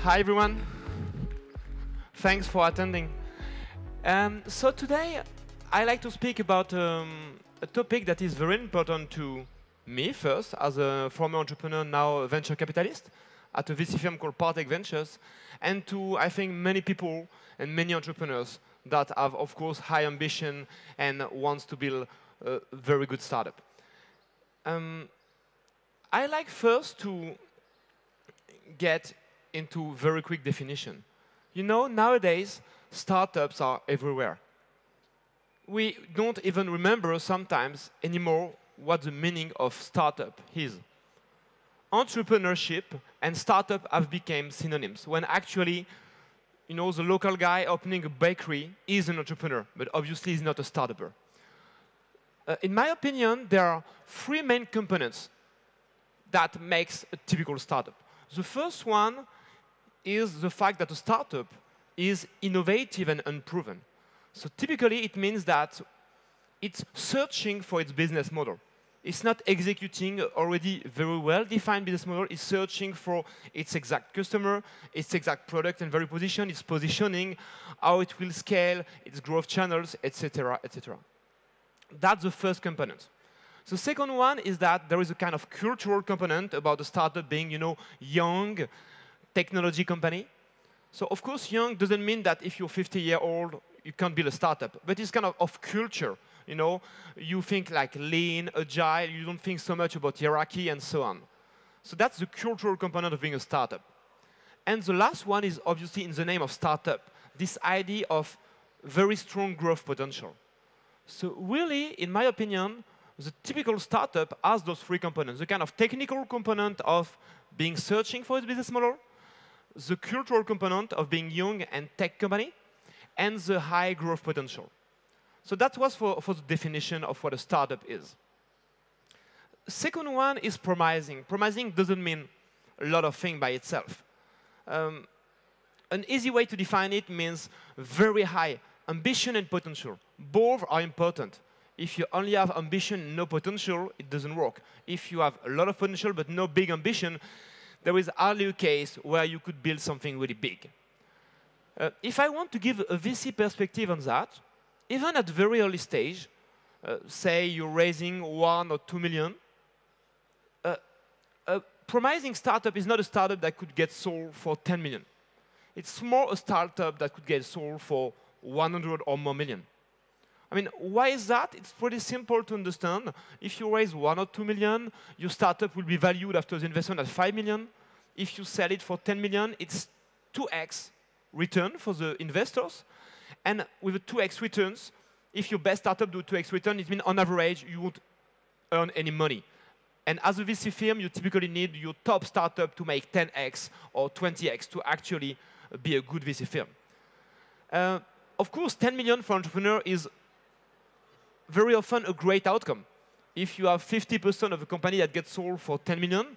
Hi, everyone. Thanks for attending. So today, I like to speak about a topic that is very important to me first, as a former entrepreneur, now a venture capitalist, at a VC firm called Partech Ventures, and to, I think, many people and many entrepreneurs that have, of course, high ambition and wants to build a very good startup. I like first to get into very quick definition. You know, nowadays, startups are everywhere. We don't even remember sometimes anymore what the meaning of startup is. Entrepreneurship and startup have become synonyms, when actually, you know, the local guy opening a bakery is an entrepreneur, but obviously he's not a startupper. In my opinion, there are three main components that makes a typical startup. The first one is the fact that a startup is innovative and unproven. So typically, it means that it's searching for its business model. It's not executing already very well-defined business model. It's searching for its exact customer, its exact product and value position, its positioning, how it will scale, its growth channels, etc., etc. That's the first component. The second one is that there is a kind of cultural component about the startup being, you know, young, technology company. So of course, young doesn't mean that if you're 50-year-old, you can't build a startup. But it's kind of culture. You know, you think like lean, agile. You don't think so much about hierarchy and so on. So that's the cultural component of being a startup. And the last one is obviously in the name of startup, this idea of very strong growth potential. So really, in my opinion, the typical startup has those three components: the kind of technical component of being searching for its business model, the cultural component of being young and tech company, and the high growth potential. So that was for the definition of what a startup is. Second one is promising. Promising doesn't mean a lot of things by itself. An easy way to define it means very high ambition and potential. Both are important. If you only have ambition, no potential, it doesn't work. If you have a lot of potential but no big ambition, there is hardly a case where you could build something really big. If I want to give a VC perspective on that, even at very early stage, say you're raising 1 or 2 million, a promising startup is not a startup that could get sold for 10 million. It's more a startup that could get sold for 100 or more million. I mean, why is that? It's pretty simple to understand. If you raise 1 or 2 million, your startup will be valued after the investment at 5 million. If you sell it for 10 million, it's 2x return for the investors. And with a 2x returns, if your best startup do 2x return, it means on average, you won't earn any money. And as a VC firm, you typically need your top startup to make 10x or 20x to actually be a good VC firm. Of course, 10 million for an entrepreneur is very often a great outcome. If you have 50% of a company that gets sold for 10 million,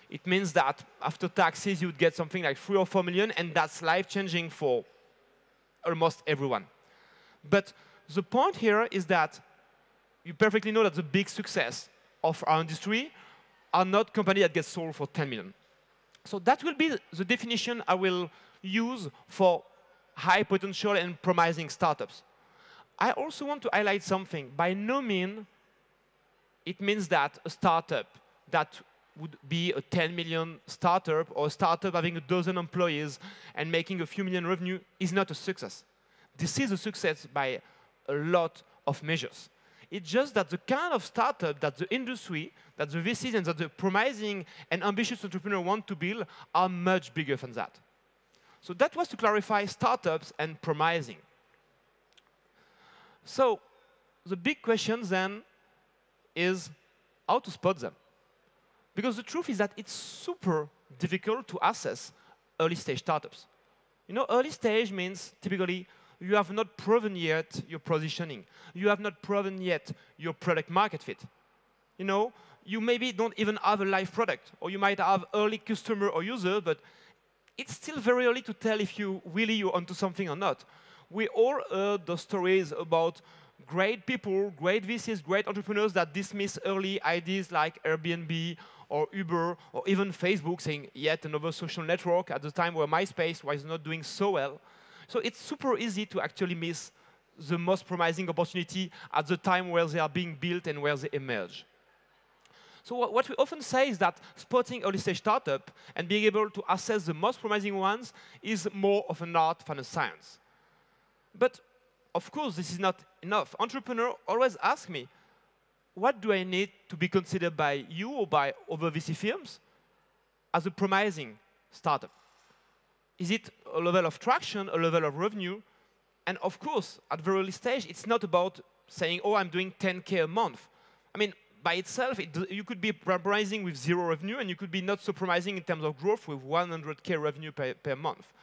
it means that after taxes, you would get something like 3 or 4 million, and that's life-changing for almost everyone. But the point here is that you perfectly know that the big success of our industry are not companies that get sold for 10 million. So that will be the definition I will use for high potential and promising startups. I also want to highlight something. By no means it means that a startup that would be a 10 million startup or a startup having a dozen employees and making a few million revenue is not a success. This is a success by a lot of measures. It's just that the kind of startup that the industry, that the VCs and that the promising and ambitious entrepreneur want to build are much bigger than that. So that was to clarify startups and promising. So the big question then is how to spot them. Because the truth is that it's super difficult to assess early stage startups. You know, early stage means typically you have not proven yet your positioning. You have not proven yet your product market fit. You know, you maybe don't even have a live product, or you might have early customer or user, but it's still very early to tell if you're onto something or not. We all heard the stories about great people, great VCs, great entrepreneurs that dismiss early ideas like Airbnb or Uber, or even Facebook, saying yet another social network at the time where MySpace was not doing so well. So it's super easy to actually miss the most promising opportunity at the time where they are being built and where they emerge. So what we often say is that spotting early-stage startup and being able to assess the most promising ones is more of an art than a science. But of course, this is not enough. Entrepreneurs always ask me, what do I need to be considered by you or by other VC firms as a promising startup? Is it a level of traction, a level of revenue? And of course, at the early stage, it's not about saying, oh, I'm doing 10K a month. I mean, by itself, you could be promising with 0 revenue, and you could be not so promising in terms of growth with 100K revenue per month.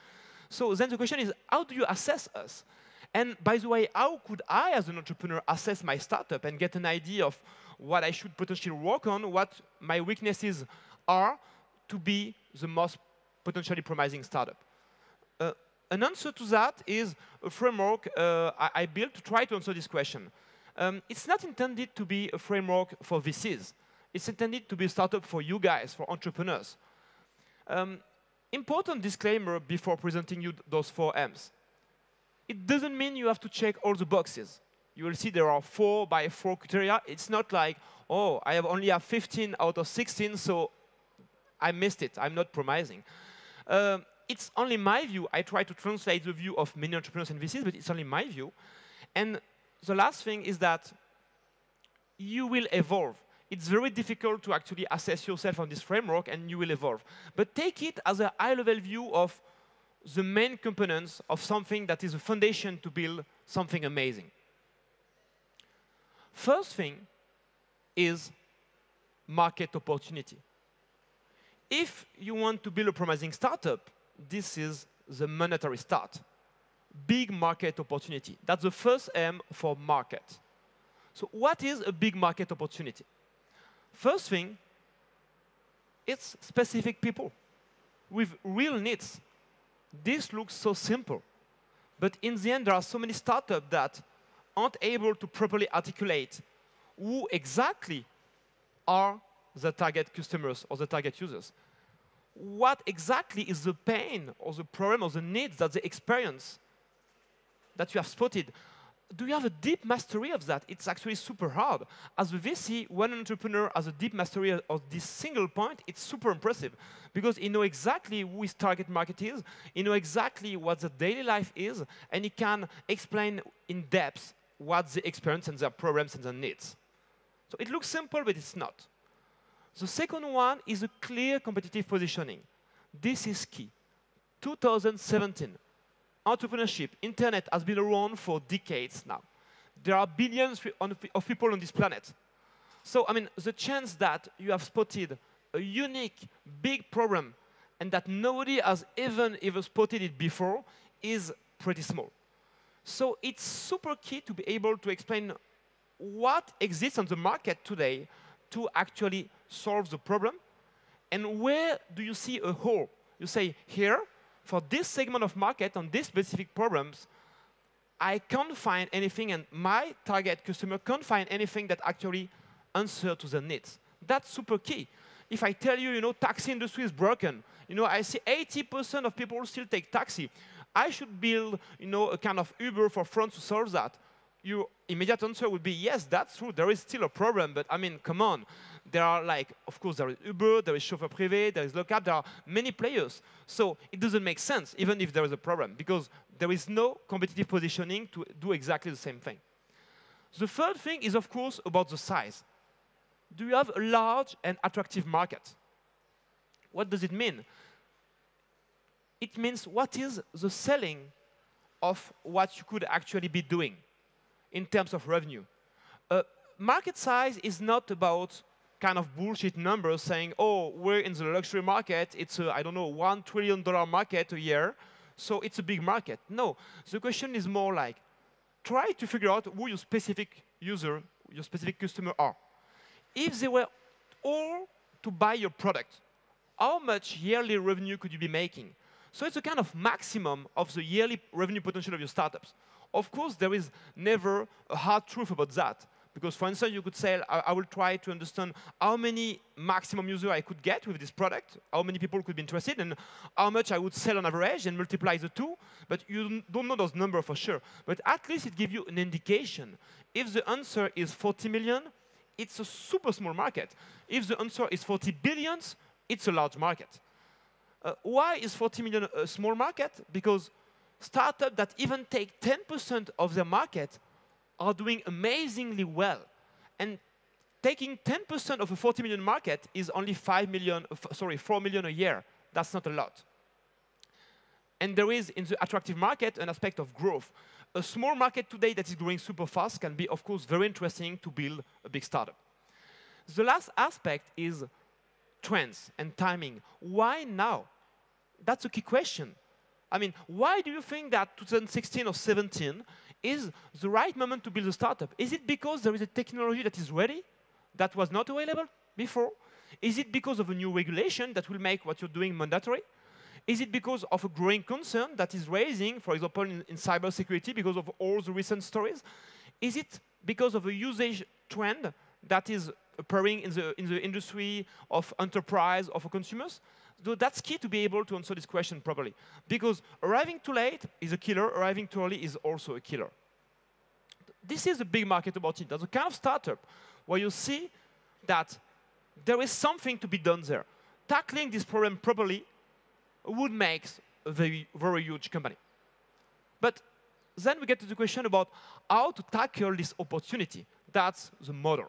So then the question is, how do you assess us? And by the way, how could I, as an entrepreneur, assess my startup and get an idea of what I should potentially work on, what my weaknesses are to be the most potentially promising startup? An answer to that is a framework I built to try to answer this question. It's not intended to be a framework for VCs. It's intended to be a startup for you guys, for entrepreneurs. Important disclaimer before presenting you those 4 M's. It doesn't mean you have to check all the boxes. You will see there are 4 by 4 criteria. It's not like, oh, I only have 15 out of 16, so I missed it. I'm not promising. It's only my view. I try to translate the view of many entrepreneurs and VCs, but it's only my view. And the last thing is that you will evolve. It's very difficult to actually assess yourself on this framework, and you will evolve. But take it as a high-level view of the main components of something that is a foundation to build something amazing. First thing is market opportunity. If you want to build a promising startup, this is the monetary start. Big market opportunity. That's the first M for market. So what is a big market opportunity? First thing, it's specific people with real needs. This looks so simple. But in the end, there are so many startups that aren't able to properly articulate who exactly are the target customers or the target users. What exactly is the pain or the problem or the needs that they experience that you have spotted? Do you have a deep mastery of that? It's actually super hard. As a VC, when an entrepreneur has a deep mastery of this single point, it's super impressive because he knows exactly who his target market is, he knows exactly what the daily life is, and he can explain in depth what they experience and their problems and their needs. So it looks simple, but it's not. The second one is a clear competitive positioning. This is key. 2017. Entrepreneurship, internet has been around for decades now. There are billions of people on this planet. So, I mean, the chance that you have spotted a unique, big problem and that nobody has even spotted it before is pretty small. So it's super key to be able to explain what exists on the market today to actually solve the problem, and where do you see a hole? You say, here, for this segment of market on these specific problems, I can't find anything, and my target customer can't find anything that actually answers to their needs. That's super key. If I tell you, taxi industry is broken, I see 80% of people still take taxi. I should build, a kind of Uber for France to solve that. Your immediate answer would be, yes, that's true. There is still a problem, but I mean, come on. There are of course, there is Uber, there is chauffeur privé, there is Locap, there are many players. So it doesn't make sense, even if there is a problem, because there is no competitive positioning to do exactly the same thing. The third thing is, of course, about the size. Do you have a large and attractive market? What does it mean? It means what is the selling of what you could actually be doing in terms of revenue. Market size is not about kind of bullshit numbers saying, oh, we're in the luxury market, it's a, I don't know, $1 trillion market a year, so it's a big market. No, the question is more like, try to figure out who your specific user, your specific customer are. If they were all to buy your product, how much yearly revenue could you be making? So it's a kind of maximum of the yearly revenue potential of your startups. Of course, there is never a hard truth about that. Because, for instance, you could say, I will try to understand how many maximum users I could get with this product, how many people could be interested, and how much I would sell on average, and multiply the two. But you don't know those numbers for sure. But at least it gives you an indication. If the answer is 40 million, it's a super small market. If the answer is 40 billions, it's a large market. Why is 40 million a small market? Because startups that even take 10% of their market are doing amazingly well. And taking 10% of a 40 million market is only 4 million a year. That's not a lot. And there is, in the attractive market, an aspect of growth. A small market today that is growing super fast can be, of course, very interesting to build a big startup. The last aspect is trends and timing. Why now? That's a key question. I mean, why do you think that 2016 or 17 is the right moment to build a startup? Is it because there is a technology that is ready that was not available before? Is it because of a new regulation that will make what you're doing mandatory? Is it because of a growing concern that is raising, for example, in cybersecurity because of all the recent stories? Is it because of a usage trend that is appearing in the industry of enterprise, of consumers? So that's key to be able to answer this question properly. Because arriving too late is a killer, arriving too early is also a killer. This is a big market opportunity. There's a kind of startup where you see that there is something to be done there. Tackling this problem properly would make a very, very huge company. But then we get to the question about how to tackle this opportunity. That's the model.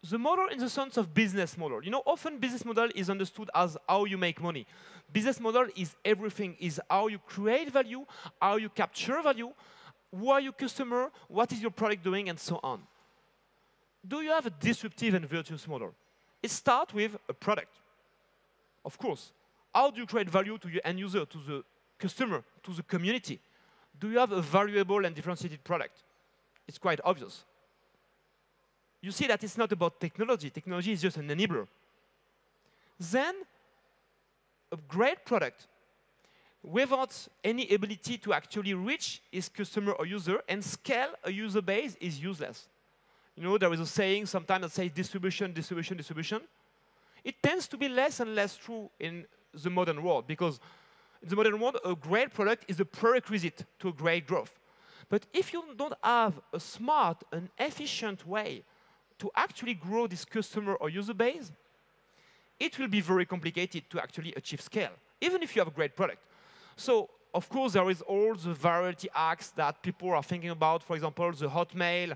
The model in the sense of business model. You know, often business model is understood as how you make money. Business model is everything, is how you create value, how you capture value, who are your customer, what is your product doing, and so on. Do you have a disruptive and virtuous model? It starts with a product. Of course. How do you create value to your end user, to the customer, to the community? Do you have a valuable and differentiated product? It's quite obvious. You see that it's not about technology. Technology is just an enabler. Then, a great product without any ability to actually reach its customer or user and scale a user base is useless. You know, there is a saying sometimes that says distribution, distribution, distribution. It tends to be less and less true in the modern world because in the modern world, a great product is a prerequisite to a great growth. But if you don't have a smart and efficient way to actually grow this customer or user base, it will be very complicated to actually achieve scale, even if you have a great product. So, of course, there is all the variety hacks that people are thinking about. For example, the Hotmail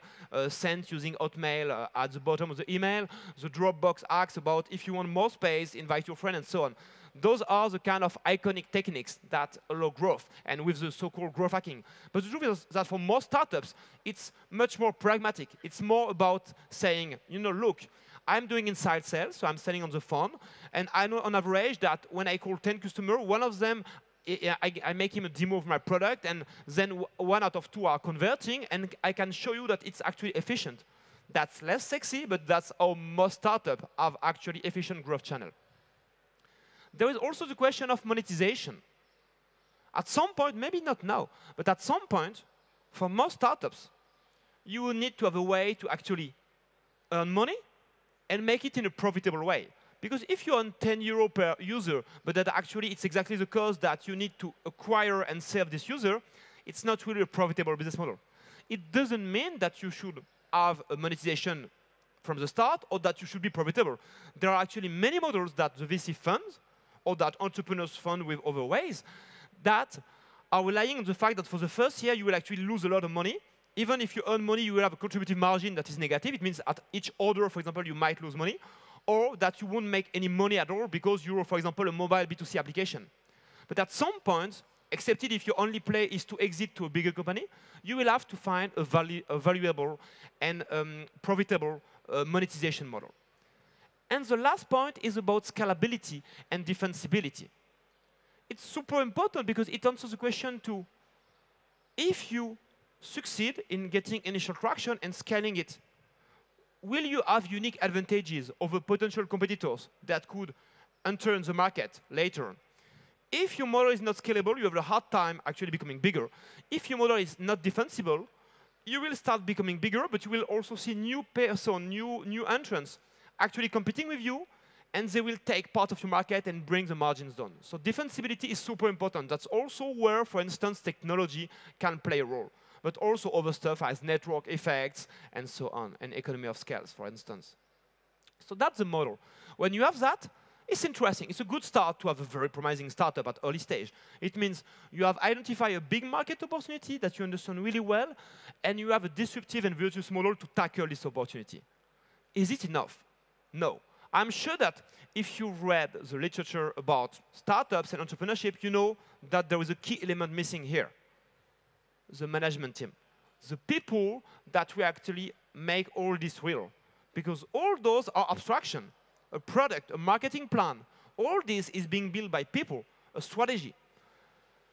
sent using Hotmail at the bottom of the email, the Dropbox hacks about if you want more space, invite your friend, and so on. Those are the kind of iconic techniques that allow growth, and with the so-called growth hacking. But the truth is that for most startups, it's much more pragmatic. It's more about saying, you know, look, I'm doing inside sales, so I'm selling on the phone, and I know on average that when I call 10 customers, one of them, I make him a demo of my product, and then 1 out of 2 are converting, and I can show you that it's actually efficient. That's less sexy, but that's how most startups have actually efficient growth channel. There is also the question of monetization. At some point, maybe not now, but at some point, for most startups, you will need to have a way to actually earn money and make it in a profitable way. Because if you earn 10 euro per user, but that actually it's exactly the cost that you need to acquire and serve this user, it's not really a profitable business model. It doesn't mean that you should have a monetization from the start or that you should be profitable. There are actually many models that the VC funds or that entrepreneurs fund with other ways that are relying on the fact that for the first year, you will actually lose a lot of money. Even if you earn money, you will have a contributive margin that is negative. It means at each order, for example, you might lose money, or that you won't make any money at all because you're, for example, a mobile B2C application. But at some point, except if your only play is to exit to a bigger company, you will have to find a valuable and profitable monetization model. And the last point is about scalability and defensibility. It's super important because it answers the question to, if you succeed in getting initial traction and scaling it, will you have unique advantages over potential competitors that could enter in the market later? If your model is not scalable, you have a hard time actually becoming bigger. If your model is not defensible, you will start becoming bigger, but you will also see new entrants actually competing with you, and they will take part of your market and bring the margins down. So defensibility is super important. That's also where, for instance, technology can play a role, but also other stuff as network effects and so on, and economy of scales, for instance. So that's the model. When you have that, it's interesting. It's a good start to have a very promising startup at early stage. It means you have identified a big market opportunity that you understand really well, and you have a disruptive and virtuous model to tackle this opportunity. Is it enough? No. I'm sure that if you've read the literature about startups and entrepreneurship, you know that there is a key element missing here: the management team, the people that will actually make all this real. Because all those are abstraction. A product, a marketing plan, all this is being built by people, a strategy.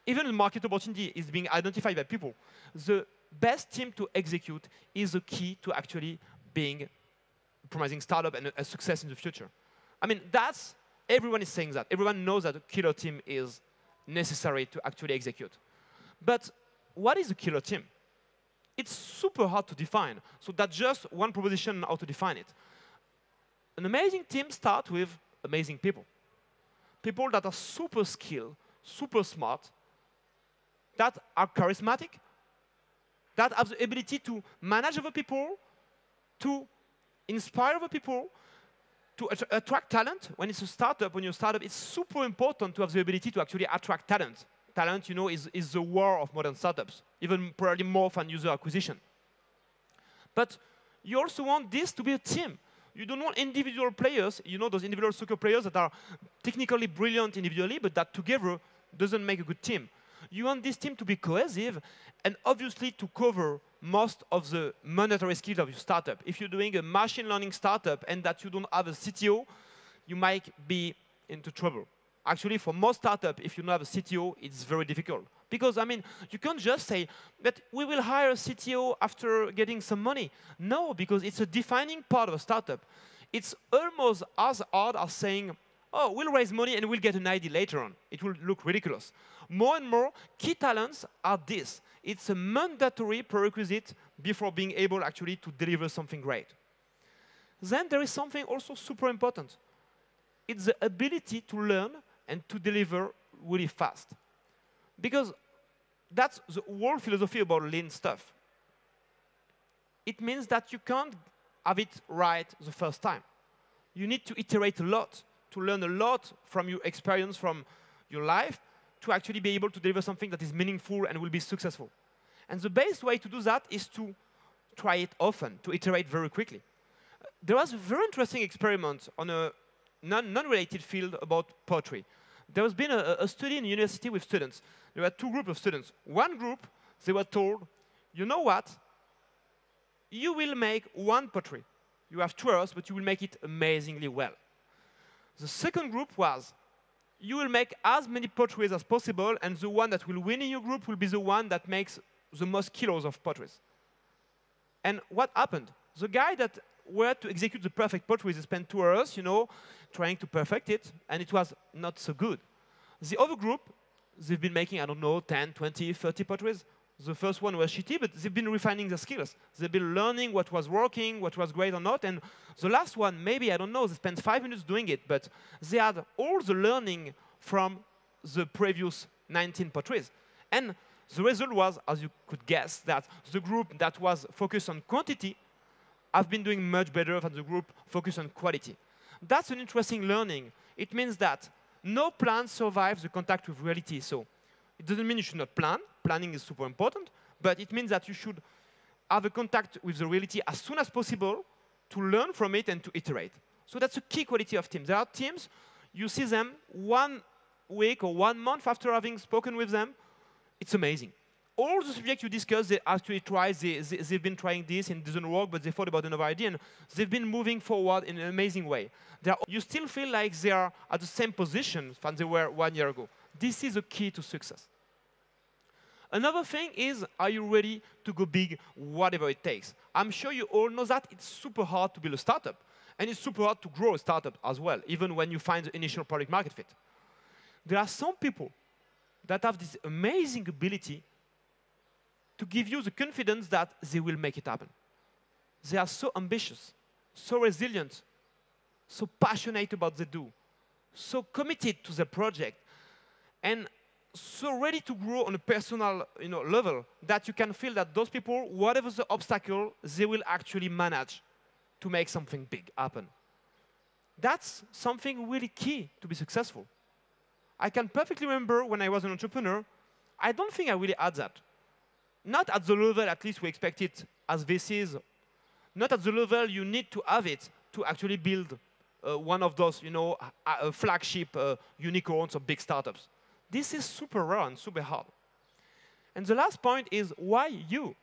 Even the market opportunity is being identified by people. The best team to execute is the key to actually being a promising startup and a success in the future. I mean, everyone is saying that. Everyone knows that a killer team is necessary to actually execute. But what is a killer team? It's super hard to define. So that's just one proposition on how to define it. An amazing team starts with amazing people. People that are super skilled, super smart, that are charismatic, that have the ability to manage other people, to inspire other people, to attract talent. When it's a startup, when you're a startup, it's super important to have the ability to actually attract talent. Talent, you know, is the war of modern startups, even probably more than user acquisition. But you also want this to be a team. You don't want individual players, you know, those individual soccer players that are technically brilliant individually, but that together doesn't make a good team. You want this team to be cohesive and obviously to cover most of the monetary skills of your startup. If you're doing a machine learning startup and that you don't have a CTO, you might be into trouble. Actually, for most startups, if you don't have a CTO, it's very difficult. Because, I mean, you can't just say that we will hire a CTO after getting some money. No, because it's a defining part of a startup. It's almost as hard as saying, oh, we'll raise money and we'll get an idea later on. It will look ridiculous. More and more, key talents are this. It's a mandatory prerequisite before being able actually to deliver something great. Then there is something also super important. It's the ability to learn and to deliver really fast. Because that's the whole philosophy about lean stuff. It means that you can't have it right the first time. You need to iterate a lot, to learn a lot from your experience, from your life, to actually be able to deliver something that is meaningful and will be successful. And the best way to do that is to try it often, to iterate very quickly. There was a very interesting experiment on a non-related field about poetry. There has been a study in a university with students. There were two groups of students. One group, they were told, you know what? You will make one poetry. You have 2 hours, but you will make it amazingly well. The second group was, you will make as many poetries as possible, and the one that will win in your group will be the one that makes the most kilos of poetries. And what happened? The guy that were to execute the perfect poetry, they spent 2 hours, you know, trying to perfect it, and it was not so good. The other group, they've been making, I don't know, 10, 20, 30 poetries. The first one was shitty, but they've been refining their skills. They've been learning what was working, what was great or not, and the last one, maybe, I don't know, they spent 5 minutes doing it, but they had all the learning from the previous 19 poetries. And the result was, as you could guess, that the group that was focused on quantity have been doing much better than the group focused on quality. That's an interesting learning. It means that no plan survives the contact with reality. So it doesn't mean you should not plan. Planning is super important. But it means that you should have a contact with the reality as soon as possible to learn from it and to iterate. So that's a key quality of teams. There are teams, you see them 1 week or 1 month after having spoken with them. It's amazing. All the subjects you discuss, they actually try, they've been trying this and it doesn't work, but they thought about another idea, and they've been moving forward in an amazing way. You still feel like they are at the same position than they were 1 year ago. This is a key to success. Another thing is, are you ready to go big, whatever it takes? I'm sure you all know that it's super hard to build a startup, and it's super hard to grow a startup as well, even when you find the initial product market fit. There are some people that have this amazing ability to give you the confidence that they will make it happen. They are so ambitious, so resilient, so passionate about what they do, so committed to the project, and so ready to grow on a personal level that you can feel that those people, whatever the obstacle, they will actually manage to make something big happen. That's something really key to be successful. I can perfectly remember when I was an entrepreneur, I don't think I really had that. Not at the level at least we expect it as VCs, not at the level you need to have it to actually build one of those flagship unicorns or big startups. This is super rare and super hard. And the last point is, why you?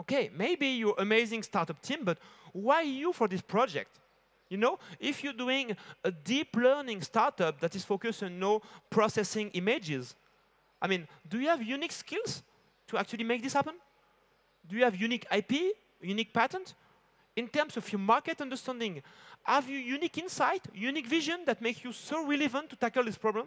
Okay, maybe you're an amazing startup team, but why you for this project? If you're doing a deep learning startup that is focused on processing images, I mean, do you have unique skills to actually make this happen? Do you have unique IP, unique patent? In terms of your market understanding, have you unique insight, unique vision that makes you so relevant to tackle this problem?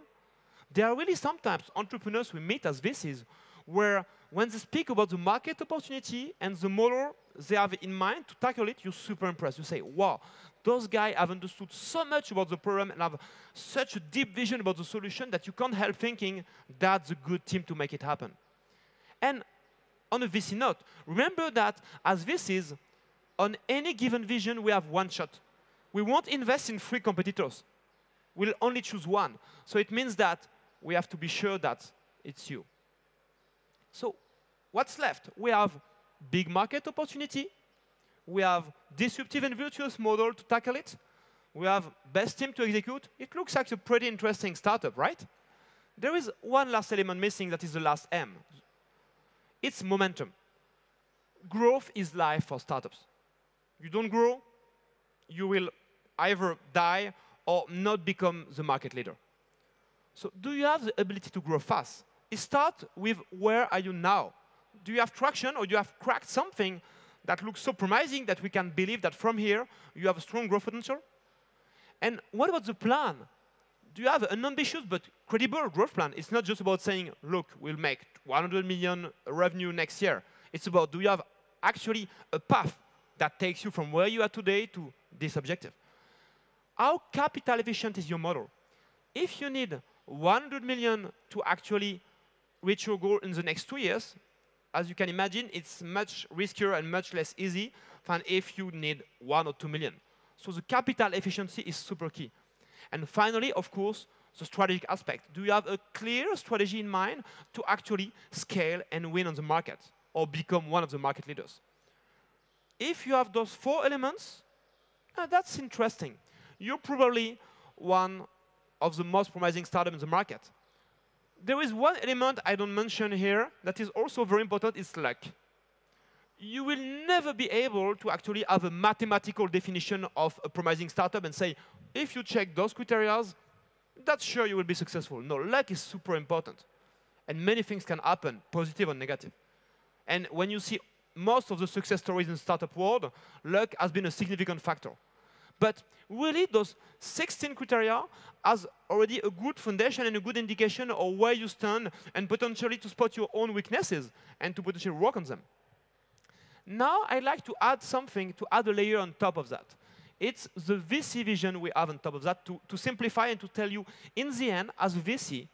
There are really sometimes entrepreneurs we meet as VCs where when they speak about the market opportunity and the model they have in mind to tackle it, you're super impressed. You say, wow, those guys have understood so much about the problem and have such a deep vision about the solution that you can't help thinking that's a good team to make it happen. And on a VC note, remember that as VCs, on any given vision, we have one shot. We won't invest in 3 competitors. We'll only choose one. So it means that we have to be sure that it's you. So what's left? We have big market opportunity. We have disruptive and virtuous model to tackle it. We have best team to execute. It looks like a pretty interesting startup, right? There is one last element missing, that is the last M. It's momentum. Growth is life for startups. You don't grow, you will either die or not become the market leader. So do you have the ability to grow fast? It starts with where are you now? Do you have traction or do you have cracked something that looks so promising that we can believe that from here you have a strong growth potential? And what about the plan? Do you have an ambitious but credible growth plan? It's not just about saying, look, we'll make 100 million revenue next year. It's about, do you have actually a path that takes you from where you are today to this objective? How capital efficient is your model? If you need 100 million to actually reach your goal in the next 2 years, as you can imagine, it's much riskier and much less easy than if you need 1 or 2 million. So the capital efficiency is super key. And finally, of course, the strategic aspect. Do you have a clear strategy in mind to actually scale and win on the market or become one of the market leaders? If you have those 4 elements, that's interesting. You're probably one of the most promising startups in the market. There is one element I don't mention here that is also very important, it's luck. You will never be able to actually have a mathematical definition of a promising startup and say, if you check those criteria, that's sure you will be successful. No, luck is super important. And many things can happen, positive or negative. And when you see most of the success stories in the startup world, luck has been a significant factor. But really, those 16 criteria has already a good foundation and a good indication of where you stand and potentially to spot your own weaknesses and to potentially work on them. Now, I'd like to add something, to add a layer on top of that. It's the VC vision we have on top of that to simplify and to tell you, in the end, as a VC,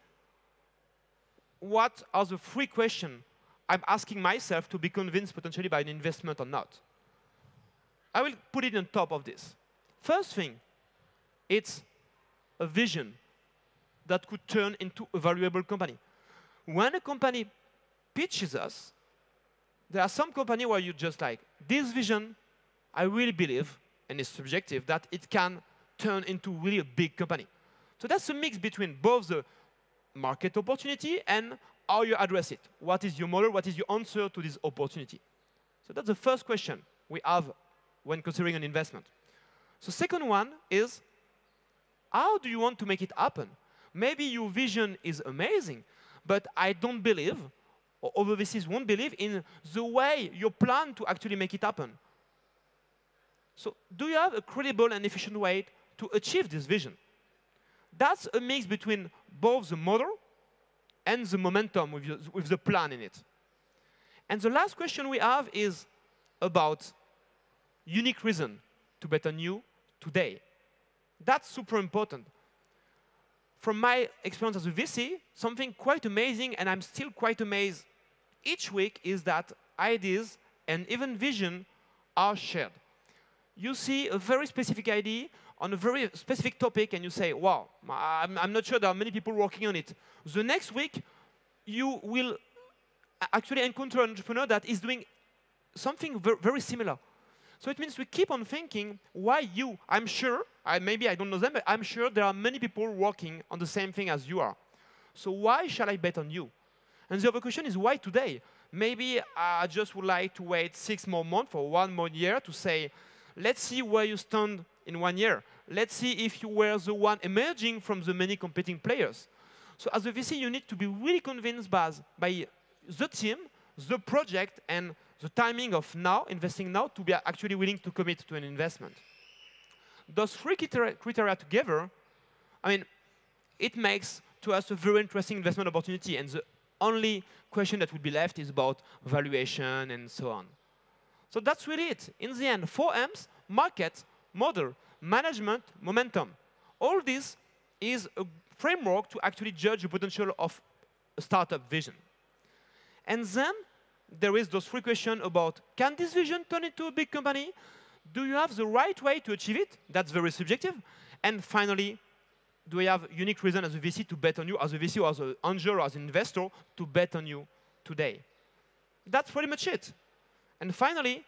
what are the 3 questions I'm asking myself to be convinced potentially by an investment or not. I will put it on top of this. First thing, it's a vision that could turn into a valuable company. When a company pitches us, there are some companies where you just like, this vision, I really believe, and it's subjective, that it can turn into really a big company. So that's a mix between both the market opportunity and how you address it. What is your model? What is your answer to this opportunity? So that's the first question we have when considering an investment. So second one is, how do you want to make it happen? Maybe your vision is amazing, but I don't believe, or other VCs won't believe in the way you plan to actually make it happen. So do you have a credible and efficient way to achieve this vision? That's a mix between both the model and the momentum with the plan in it. And the last question we have is about unique reason to bet on you today. That's super important. From my experience as a VC, something quite amazing, and I'm still quite amazed each week, is that ideas and even vision are shared. You see a very specific idea on a very specific topic, and you say, wow, I'm not sure there are many people working on it. The next week, you will actually encounter an entrepreneur that is doing something very similar. So it means we keep on thinking, why you? I'm sure, maybe I don't know them, but I'm sure there are many people working on the same thing as you are. So why shall I bet on you? And the other question is, why today? Maybe I just would like to wait 6 more months or 1 more year to say, let's see where you stand in 1 year. Let's see if you were the one emerging from the many competing players. So as a VC, you need to be really convinced by the team, the project, and the timing of now, investing now, to be actually willing to commit to an investment. Those 3 criteria together, I mean, it makes to us a very interesting investment opportunity. And the only question that would be left is about valuation and so on. So that's really it. In the end, 4 M's: market, model, management, momentum. All this is a framework to actually judge the potential of a startup vision. And then there is those 3 questions about, can this vision turn into a big company? Do you have the right way to achieve it? That's very subjective. And finally, do we have unique reason as a VC to bet on you, as a VC or as an angel or as an investor, to bet on you today? That's pretty much it. And finally,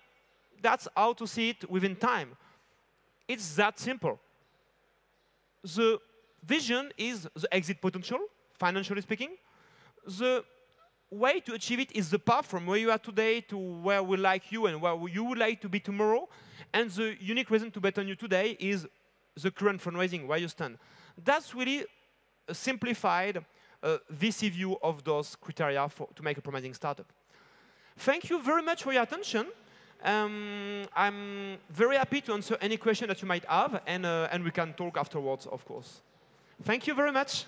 that's how to see it within time. It's that simple. The vision is the exit potential, financially speaking. The way to achieve it is the path from where you are today to where we like you and where you would like to be tomorrow. And the unique reason to bet on you today is the current fundraising, where you stand. That's really a simplified VC view of those criteria to make a promising startup. Thank you very much for your attention. I'm very happy to answer any question that you might have, and we can talk afterwards, of course. Thank you very much.